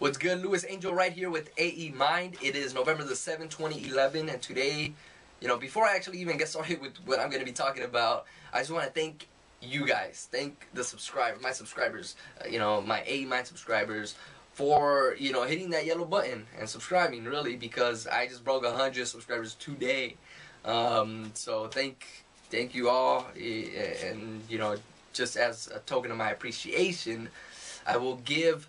What's good? Louis Angel right here with Aight Mind. It is November the 7th, 2011, and today, before I actually even get started with what I'm going to be talking about, I just want to thank you guys, thank the subscribers, my subscribers, my Aight Mind subscribers for, hitting that yellow button and subscribing, really, because I just broke 100 subscribers today. So thank you all, and, just as a token of my appreciation, I will give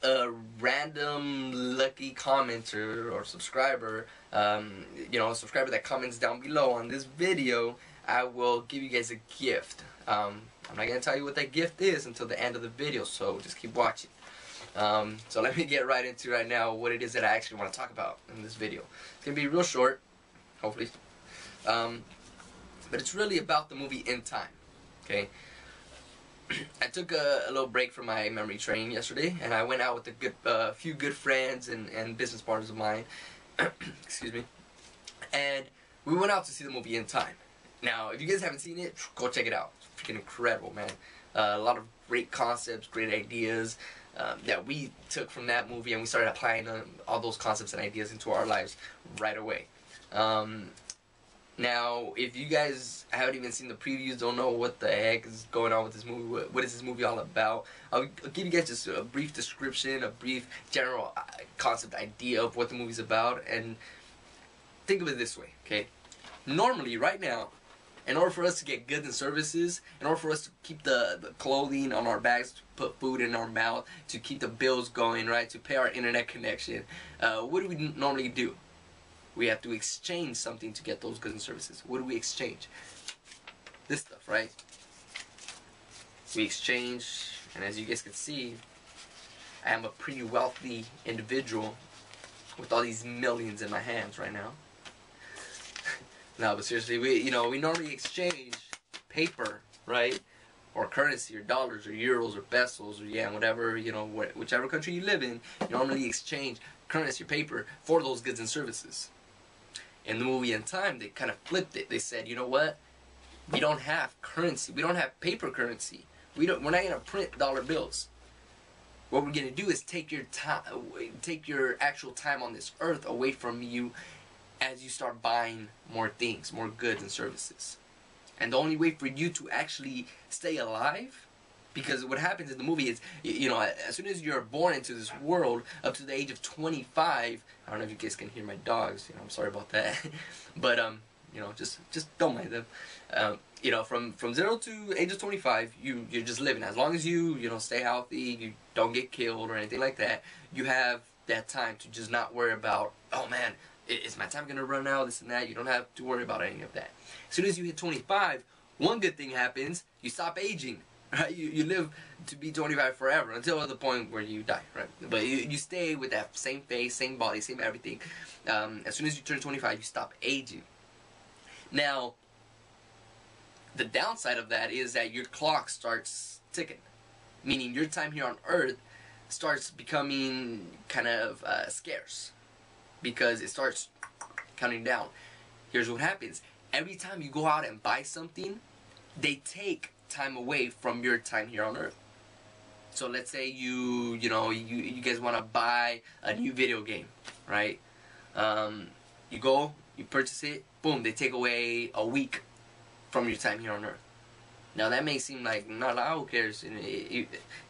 a random lucky commenter or subscriber, a subscriber that comments down below on this video, I will give you guys a gift. I'm not going to tell you what that gift is until the end of the video, so just keep watching. So let me get right into right now what it is that I actually want to talk about in this video. It's going to be real short, hopefully, but it's really about the movie In Time, okay? I took a little break from my memory training yesterday, and I went out with a few good friends and business partners of mine. Excuse me. And we went out to see the movie In Time. Now, if you guys haven't seen it, go check it out. It's freaking incredible, man. A lot of great concepts, great ideas that we took from that movie, and we started applying all those concepts and ideas into our lives right away. Now, if you guys haven't even seen the previews, don't know what the heck is going on with this movie, what is this movie all about, I'll give you guys just a brief description, a brief general concept idea of what the movie's about, and think of it this way, okay? Normally, right now, in order for us to get goods and services, in order for us to keep the clothing on our backs, to put food in our mouth, to keep the bills going, right, to pay our internet connection, what do we normally do? We have to exchange something to get those goods and services. What do we exchange? This stuff, right? We exchange, and as you guys can see, I am a pretty wealthy individual with all these millions in my hands right now. No, but seriously, we normally exchange paper, right? Or currency, or dollars, or euros, or pesos, or whatever, whichever country you live in, you normally exchange currency or paper for those goods and services. In the movie In Time, they kind of flipped it. They said, you know what? We don't have currency. We don't have paper currency. We're not going to print dollar bills. What we're going to do is take your time, take your actual time on this earth away from you as you start buying more things, more goods and services. And the only way for you to actually stay alive, because what happens in the movie is, as soon as you're born into this world, up to the age of 25, I don't know if you guys can hear my dogs, I'm sorry about that, but, just don't mind them. From 0 to age of 25, you're just living. As long as you stay healthy, you don't get killed or anything like that, you have that time to just not worry about, oh man, is my time going to run out, this and that. You don't have to worry about any of that. As soon as you hit 25, one good thing happens, you stop aging. Right? You live to be 25 forever until the point where you die, right? But you stay with that same face, same body, same everything. As soon as you turn 25, you stop aging. Now, the downside of that is that your clock starts ticking, meaning your time here on Earth starts becoming kind of scarce because it starts counting down. Here's what happens: every time you go out and buy something, they take time away from your time here on Earth. So let's say you guys want to buy a new video game, right? You go, you purchase it, boom, they take away a week from your time here on Earth. Now that may seem like, no, who cares?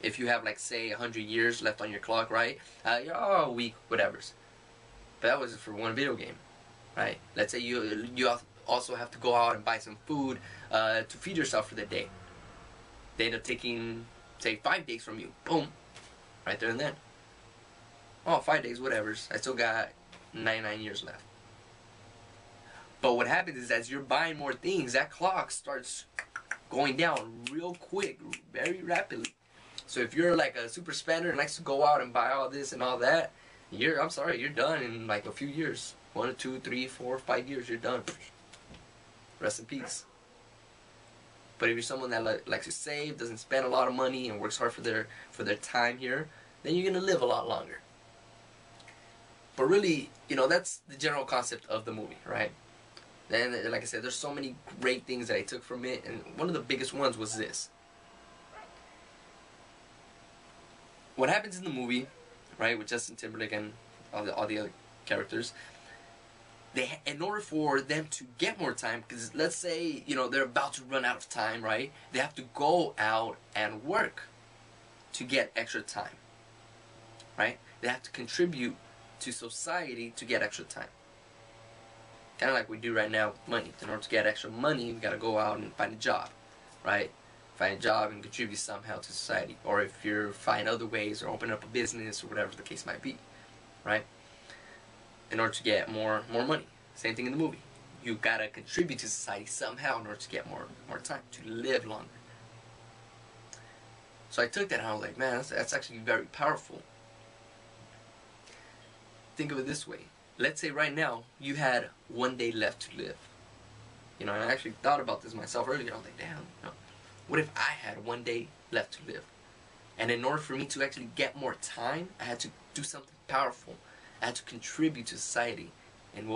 If you have, like, say 100 years left on your clock, right? You're, a week, whatever's. But that was for one video game, right? Let's say you also have to go out and buy some food to feed yourself for the day. They end up taking, say, 5 days from you. Boom. Right there and then. Oh, 5 days, whatever's. I still got 99 years left. But what happens is, as you're buying more things, that clock starts going down real quick, very rapidly. So if you're like a super spender and likes to go out and buy all this and all that, I'm sorry, you're done in like a few years. 1, 2, 3, 4, 5 years, you're done. Rest in peace. But if you're someone that likes to save, doesn't spend a lot of money, and works hard for their time here, then you're gonna live a lot longer. But really, that's the general concept of the movie, right? And like I said, there's so many great things that I took from it, and one of the biggest ones was this. What happens in the movie right, with Justin Timberlake and all the other characters. In order for them to get more time, because let's say, you know, they're about to run out of time, right? They have to go out and work to get extra time, right? They have to contribute to society to get extra time. Kind of like we do right now with money. In order to get extra money, we got to go out and find a job, right? Find a job and contribute somehow to society. Or if you're find other ways, or open up a business, or whatever the case might be, right? In order to get more money. Same thing in the movie. You gotta contribute to society somehow in order to get more time, to live longer. So I took that and I was like, man, that's actually very powerful. Think of it this way. Let's say right now you had 1 day left to live. You know, and I actually thought about this myself earlier. I was like, damn, you know, what if I had 1 day left to live? And in order for me to actually get more time, I had to do something powerful. I had to contribute to society in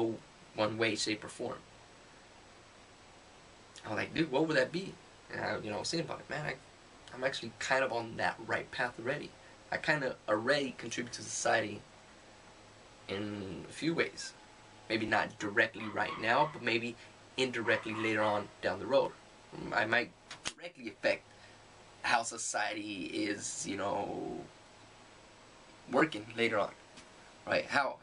one way, shape, or form. I was like, dude, what would that be? And I, you know, I was thinking about it, man, I'm actually kind of on that right path already. I kind of already contribute to society in a few ways. Maybe not directly right now, but maybe indirectly later on down the road. I might directly affect how society is, you know, working later on. Right? How?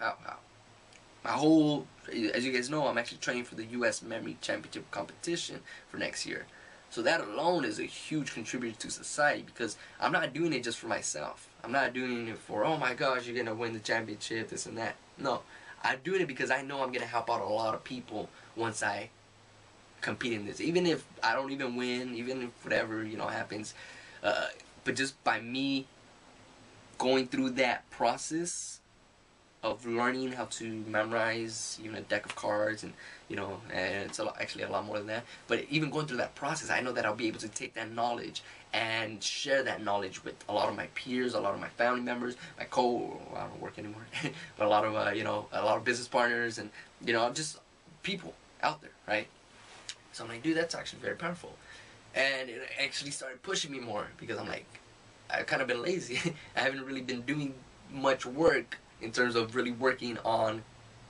My whole, as you guys know, I'm actually training for the U.S. Memory Championship competition for next year. So that alone is a huge contributor to society, because I'm not doing it just for myself. I'm not doing it for, oh my gosh, you're going to win the championship, this and that. No. I'm doing it because I know I'm going to help out a lot of people once I compete in this. Even if I don't even win, even if whatever, you know, happens. But just by me going through that process of learning how to memorize even a deck of cards, and you know, and it's actually a lot more than that, but even going through that process, I know that I'll be able to take that knowledge and share that knowledge with a lot of my peers, a lot of my family members, I don't work anymore, but a lot of you know, a lot of business partners, and you know, just people out there, right? So I'm like, dude, that's actually very powerful. And it actually started pushing me more, because I'm like, I've kind of been lazy. I haven't really been doing much work in terms of really working on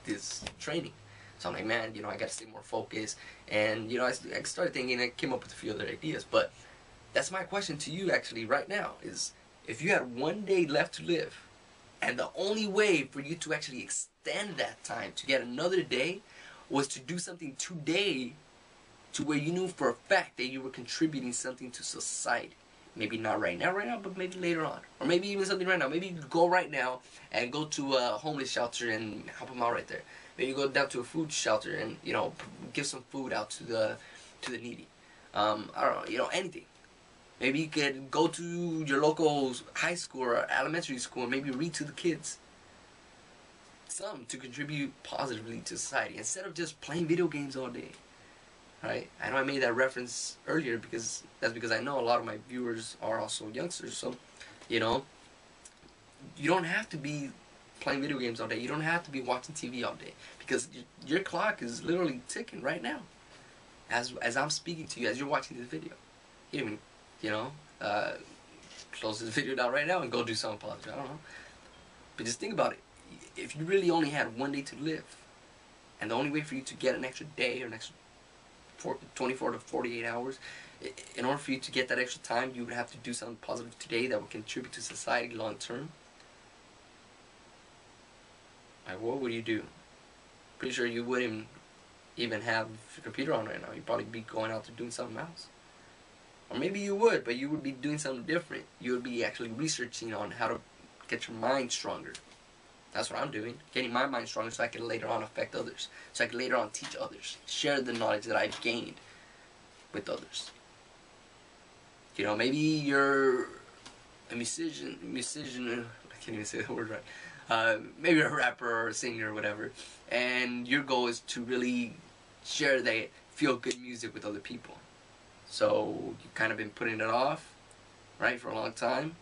this training. So I'm like, man, you know, I gotta stay more focused. And, you know, I started thinking, I came up with a few other ideas. But that's my question to you actually right now, is if you had 1 day left to live, and the only way for you to actually extend that time to get another day was to do something today to where you knew for a fact that you were contributing something to society. Maybe not right now, but maybe later on. Or maybe even something right now. Maybe you go right now and go to a homeless shelter and help them out right there. Maybe you go down to a food shelter and, you know, give some food out to the needy. I don't know, you know, anything. Maybe you could go to your local high school or elementary school and maybe read to the kids. Something to contribute positively to society, instead of just playing video games all day. Right? I know I made that reference earlier because I know a lot of my viewers are also youngsters. So, you know, you don't have to be playing video games all day. You don't have to be watching TV all day, because your clock is literally ticking right now. As I'm speaking to you, as you're watching this video, you even, you know, close this video down right now and go do something positive. I don't know. But just think about it. If you really only had 1 day to live, and the only way for you to get an extra day or an extra 24 to 48 hours, in order for you to get that extra time, you would have to do something positive today that would contribute to society long term. Like, what would you do? Pretty sure you wouldn't even have your computer on right now. You'd probably be going out to doing something else. Or maybe you would, but you would be doing something different. You would be actually researching on how to get your mind stronger. That's what I'm doing. Getting my mind stronger so I can later on affect others. So I can later on teach others. Share the knowledge that I've gained with others. You know, maybe you're a musician, I can't even say the word right. Maybe you're a rapper or a singer or whatever. And your goal is to really share that feel-good music with other people. So you've kind of been putting it off, right, for a long time.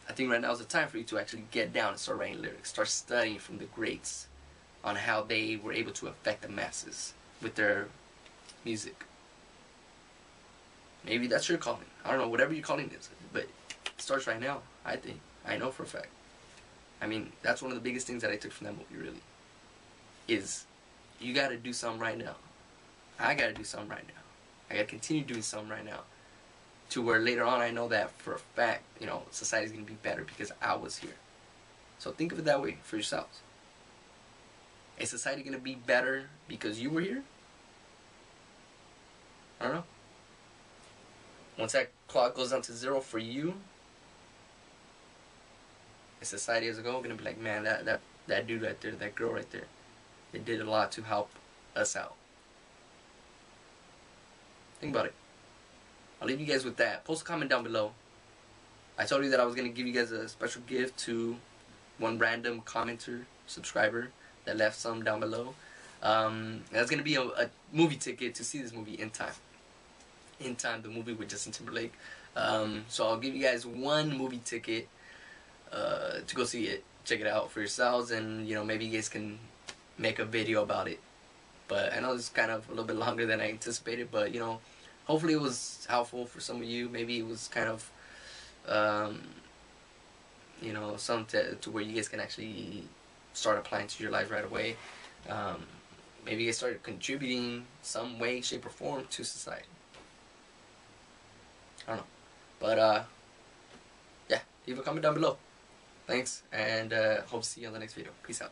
I think right now is the time for you to actually get down and start writing lyrics. Start studying from the greats on how they were able to affect the masses with their music. Maybe that's your calling. I don't know, whatever your calling is. But it starts right now. I think. I know for a fact. I mean, that's one of the biggest things that I took from that movie, really. Is, you gotta do something right now. I gotta do something right now. I gotta continue doing something right now. To where later on I know that for a fact, you know, society's gonna be better because I was here. So think of it that way for yourselves. Is society gonna be better because you were here? I don't know. Once that clock goes down to 0 for you, is society as a whole gonna be like, man, that dude right there, that girl right there, they did a lot to help us out. Think about it. I'll leave you guys with that. Post a comment down below. I told you that I was gonna give you guys a special gift to one random commenter, subscriber that left some down below. That's gonna be a movie ticket to see this movie In Time. In Time, the movie with Justin Timberlake. So I'll give you guys one movie ticket to go see it. Check it out for yourselves, and you know, maybe you guys can make a video about it. But I know it's kind of a little bit longer than I anticipated, but you know, hopefully it was helpful for some of you. Maybe it was kind of you know, something to where you guys can actually start applying to your life right away. Maybe you guys start contributing some way, shape, or form to society. I don't know. But yeah, leave a comment down below. Thanks, and hope to see you on the next video. Peace out.